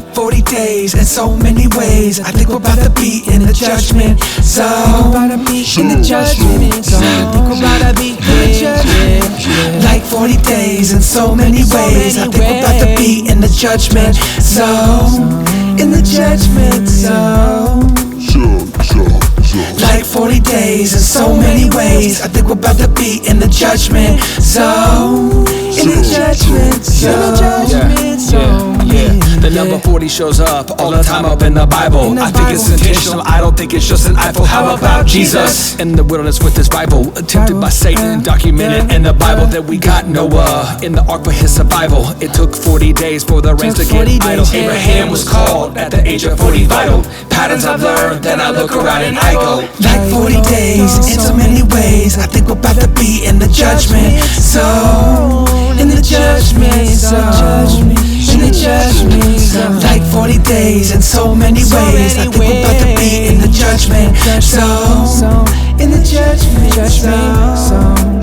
Like 40 days in so many ways. I think we're about to be in the judgment zone. About to be in the judgment zone. I think we're about to be in the judgment. Like 40 days in so many ways. I think we're about to be in the judgment zone. In the judgment zone. Like 40 days in so many ways. I think we're about to be in the judgment zone. In the judgment zone. The number 40 shows up all the time up in the Bible. I think it's intentional, I don't think it's just an eyeful. How about Jesus in the wilderness with his Bible? Tempted by Satan, documented in the Bible that we got Noah in the ark for his survival. It took 40 days for the rains to get idle. Abraham was called at the age of 40 vital. Patterns I've learned, then I look around and I go. Like 40 days in so many ways. I think we're about to be in the judgment zone. In the judgment zone. In the judgment zone. Like 40 days in so many ways. I think we're about to be in the judgment zone. In the judgment zone.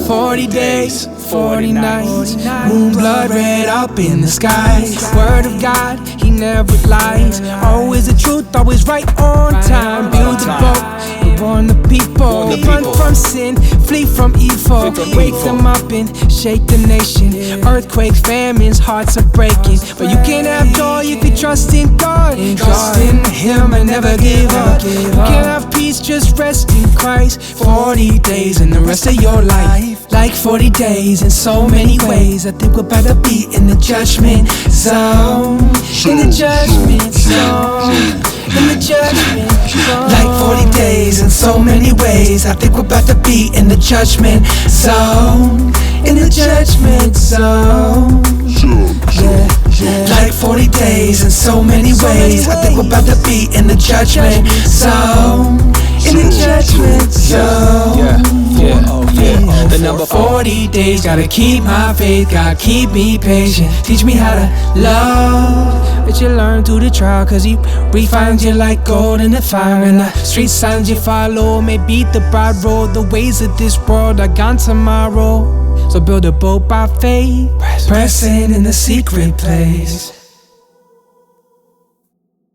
40 days, 40 nights, moon blood red up in the sky. Word of God, he never lies. Always the truth, always right on time. Build the boat, warn the people. Run from sin, flee from evil. Wake them up and shake the nation. Earthquakes, famines, hearts are breaking. But you can't have joy if you trust in God. Trust in him and never give up. You can't have peace, just rest in Christ. 40 days and the rest of your life. Like 40 days in so many ways. I think we're about to be in the judgment zone. In the judgment zone. In the judgment zone. Like 40 days in so many ways. I think we're about to be in the judgment zone. In the judgment zone. Like 40 days in so many ways. I think we're about to be in the judgment zone. In the judgment zone. The number 40 days, gotta keep my faith, gotta keep me patient. Teach me how to love, but you learn through the trial. Cause he refines you like gold in the fire. And the street signs you follow may beat the broad road. The ways of this world are gone tomorrow. So build a boat by faith, pressing in the secret place.